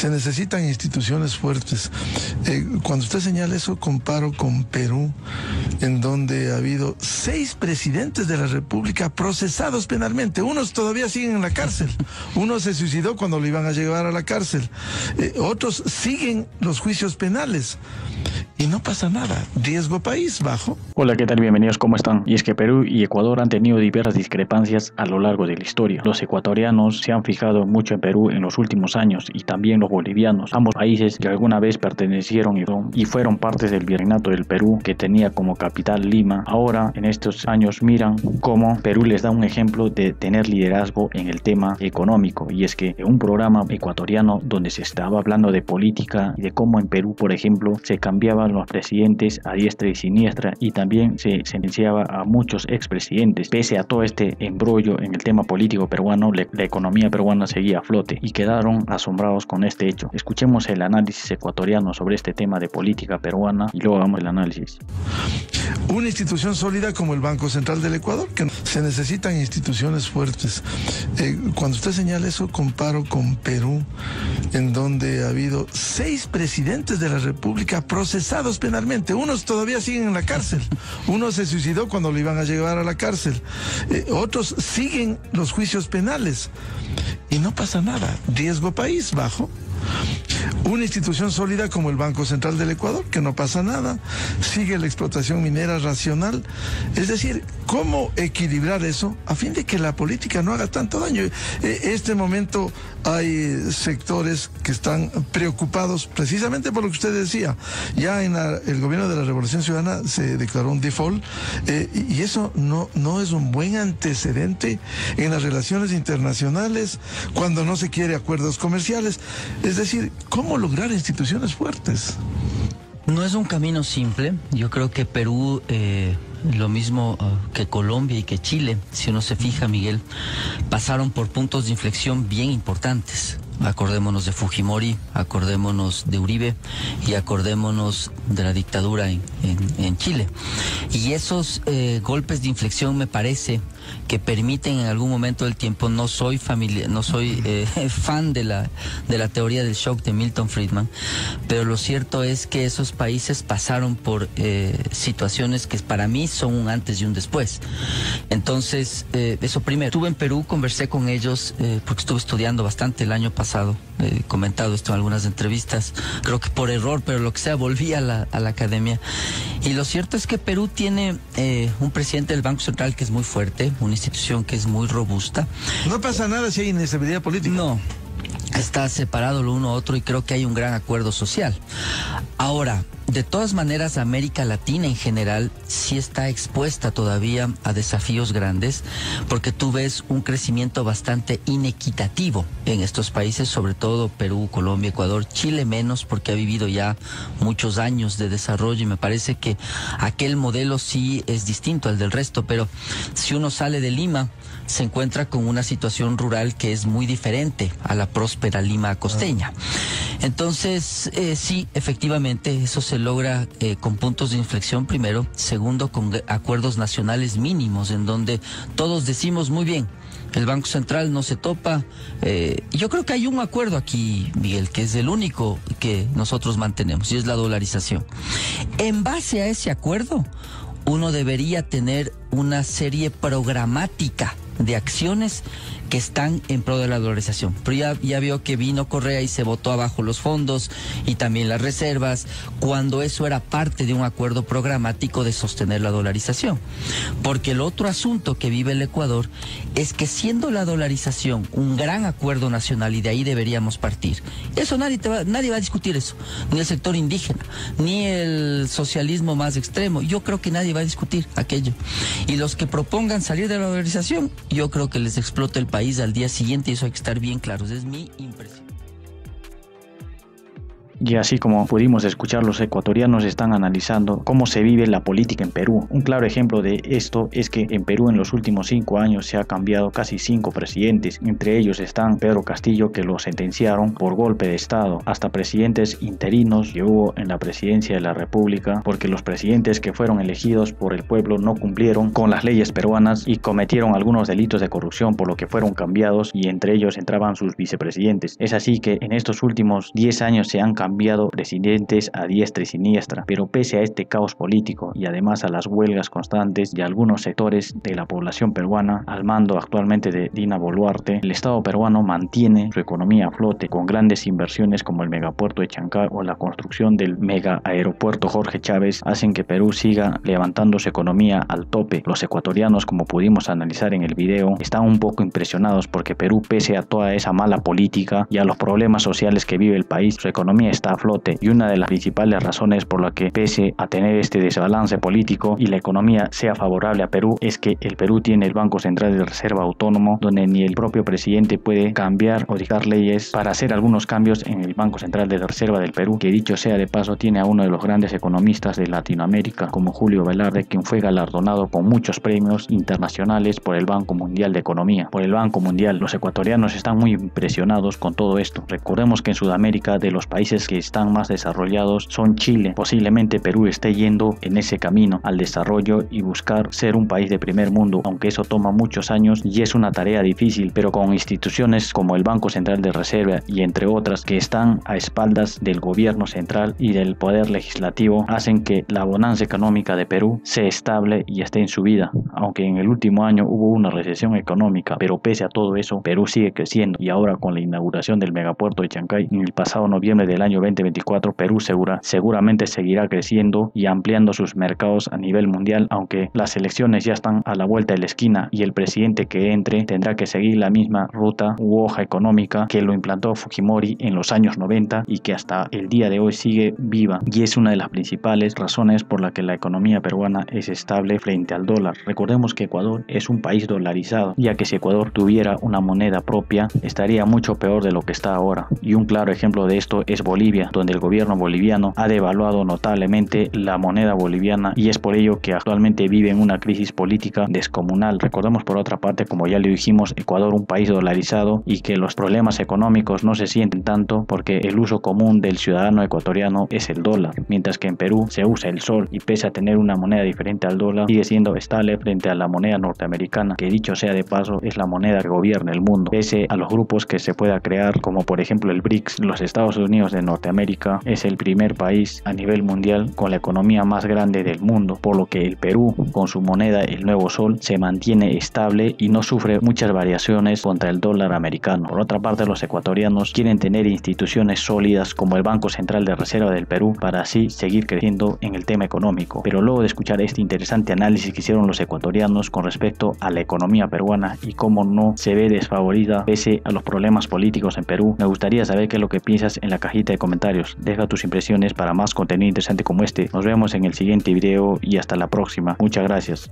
Se necesitan instituciones fuertes. Cuando usted señala eso, comparo con Perú, en donde ha habido 6 presidentes de la República procesados penalmente. Unos todavía siguen en la cárcel. Uno se suicidó cuando lo iban a llevar a la cárcel. Otros siguen los juicios penales. Y no pasa nada. Riesgo país bajo. Hola, ¿qué tal? Bienvenidos, ¿cómo están? Y es que Perú y Ecuador han tenido diversas discrepancias a lo largo de la historia. Los ecuatorianos se han fijado mucho en Perú en los últimos años y también los bolivianos, ambos países que alguna vez pertenecieron y fueron partes del virreinato del Perú, que tenía como capital Lima. Ahora, en estos años, miran cómo Perú les da un ejemplo de tener liderazgo en el tema económico. Y es que en un programa ecuatoriano donde se estaba hablando de política y de cómo en Perú, por ejemplo, se cambiaban los presidentes a diestra y siniestra, y también se sentenciaba a muchos expresidentes. Pese a todo este embrollo en el tema político peruano, la economía peruana seguía a flote y quedaron asombrados con este hecho. Escuchemos el análisis ecuatoriano sobre este tema de política peruana y luego hagamos el análisis. Una institución sólida como el Banco Central del Ecuador, que se necesitan instituciones fuertes. Cuando usted señala eso, comparo con Perú, en donde ha habido 6 presidentes de la República procesados penalmente. Unos todavía siguen en la cárcel. Uno se suicidó cuando lo iban a llevar a la cárcel. Otros siguen los juicios penales. Y no pasa nada. Riesgo país bajo. Una institución sólida como el Banco Central del Ecuador, que no pasa nada, sigue la explotación minera racional. Es decir, ¿cómo equilibrar eso a fin de que la política no haga tanto daño? Este momento hay sectores que están preocupados precisamente por lo que usted decía. Ya en el gobierno de la Revolución Ciudadana se declaró un default, y eso no es un buen antecedente en las relaciones internacionales cuando no se quiere acuerdos comerciales. Es decir, ¿cómo lograr instituciones fuertes? No es un camino simple. Yo creo que Perú, lo mismo que Colombia y que Chile, si uno se fija, Miguel, pasaron por puntos de inflexión bien importantes. Acordémonos de Fujimori, acordémonos de Uribe y acordémonos de la dictadura en Chile. Y esos golpes de inflexión me parece que permiten en algún momento del tiempo. No soy fan de la teoría del shock de Milton Friedman, pero lo cierto es que esos países pasaron por situaciones que para mí son un antes y un después. Entonces, eso primero. Estuve en Perú, conversé con ellos porque estuve estudiando bastante el año pasado. He comentado esto en algunas entrevistas, creo que por error, pero lo que sea, volví a la academia. Y lo cierto es que Perú tiene un presidente del Banco Central que es muy fuerte, una institución que es muy robusta. No pasa nada si hay inestabilidad política. No, está separado lo uno a otro y creo que hay un gran acuerdo social. Ahora, de todas maneras, América Latina en general sí está expuesta todavía a desafíos grandes, porque tú ves un crecimiento bastante inequitativo en estos países, sobre todo Perú, Colombia, Ecuador, Chile menos, porque ha vivido ya muchos años de desarrollo y me parece que aquel modelo sí es distinto al del resto, pero si uno sale de Lima, se encuentra con una situación rural que es muy diferente a la próspera Lima costeña. Entonces, sí, efectivamente, eso se logra con puntos de inflexión primero, segundo, con acuerdos nacionales mínimos, en donde todos decimos muy bien, el Banco Central no se topa. Yo creo que hay un acuerdo aquí, Miguel, que es el único que nosotros mantenemos, y es la dolarización. En base a ese acuerdo, uno debería tener una serie programática de acciones que están en pro de la dolarización. Pero ya vio que vino Correa y se botó abajo los fondos y también las reservas, cuando eso era parte de un acuerdo programático de sostener la dolarización. Porque el otro asunto que vive el Ecuador es que, siendo la dolarización un gran acuerdo nacional, y de ahí deberíamos partir, eso nadie va a discutir eso, ni el sector indígena, ni el socialismo más extremo. Yo creo que nadie va a discutir aquello. Y los que propongan salir de la dolarización, yo creo que les explota el país al día siguiente, y eso hay que estar bien claros. Es mi impresión. Y así como pudimos escuchar, los ecuatorianos están analizando cómo se vive la política en Perú. Un claro ejemplo de esto es que en Perú en los últimos 5 años se ha cambiado casi 5 presidentes. Entre ellos están Pedro Castillo, que lo sentenciaron por golpe de estado, hasta presidentes interinos que hubo en la presidencia de la República, porque los presidentes que fueron elegidos por el pueblo no cumplieron con las leyes peruanas y cometieron algunos delitos de corrupción, por lo que fueron cambiados, y entre ellos entraban sus vicepresidentes. Es así que en estos últimos 10 años se han cambiado presidentes a diestra y siniestra, pero pese a este caos político y además a las huelgas constantes de algunos sectores de la población peruana, al mando actualmente de Dina Boluarte, el Estado peruano mantiene su economía a flote con grandes inversiones como el megapuerto de Chancay o la construcción del mega aeropuerto Jorge Chávez, hacen que Perú siga levantando su economía al tope. Los ecuatorianos, como pudimos analizar en el video, están un poco impresionados porque Perú, pese a toda esa mala política y a los problemas sociales que vive el país, su economía está a flote, y una de las principales razones por la que, pese a tener este desbalance político y la economía sea favorable a Perú, es que el Perú tiene el Banco Central de Reserva autónomo, donde ni el propio presidente puede cambiar o dictar leyes para hacer algunos cambios en el Banco Central de Reserva del Perú, que dicho sea de paso tiene a uno de los grandes economistas de Latinoamérica como Julio Velarde, quien fue galardonado con muchos premios internacionales por el Banco Mundial de Economía, por el Banco Mundial. Los ecuatorianos están muy impresionados con todo esto. Recordemos que en Sudamérica, de los países que están más desarrollados son Chile. Posiblemente Perú esté yendo en ese camino al desarrollo y buscar ser un país de primer mundo, aunque eso toma muchos años y es una tarea difícil, pero con instituciones como el Banco Central de Reserva y entre otras que están a espaldas del gobierno central y del poder legislativo, hacen que la bonanza económica de Perú sea estable y esté en subida. Aunque en el último año hubo una recesión económica, pero pese a todo eso, Perú sigue creciendo, y ahora con la inauguración del megapuerto de Chancay en el pasado noviembre del año 2024, Perú seguramente seguirá creciendo y ampliando sus mercados a nivel mundial, aunque las elecciones ya están a la vuelta de la esquina y el presidente que entre tendrá que seguir la misma ruta u hoja económica que lo implantó Fujimori en los años 90 y que hasta el día de hoy sigue viva, y es una de las principales razones por la que la economía peruana es estable frente al dólar. Recordemos que Ecuador es un país dolarizado, ya que si Ecuador tuviera una moneda propia estaría mucho peor de lo que está ahora, y un claro ejemplo de esto es Bolivia, donde el gobierno boliviano ha devaluado notablemente la moneda boliviana, y es por ello que actualmente vive en una crisis política descomunal. Recordemos por otra parte, como ya le dijimos, Ecuador un país dolarizado, y que los problemas económicos no se sienten tanto porque el uso común del ciudadano ecuatoriano es el dólar, mientras que en Perú se usa el sol, y pese a tener una moneda diferente al dólar, sigue siendo estable frente a la moneda norteamericana, que dicho sea de paso es la moneda que gobierna el mundo. Pese a los grupos que se pueda crear, como por ejemplo el BRICS, los Estados Unidos de Norteamérica es el primer país a nivel mundial con la economía más grande del mundo, por lo que el Perú, con su moneda el nuevo sol, se mantiene estable y no sufre muchas variaciones contra el dólar americano. Por otra parte, los ecuatorianos quieren tener instituciones sólidas como el Banco Central de Reserva del Perú para así seguir creciendo en el tema económico. Pero luego de escuchar este interesante análisis que hicieron los ecuatorianos con respecto a la economía peruana y cómo no se ve desfavorida pese a los problemas políticos en Perú, me gustaría saber qué es lo que piensas en la cajita de comentarios. Deja tus impresiones para más contenido interesante como este. Nos vemos en el siguiente video y hasta la próxima. Muchas gracias.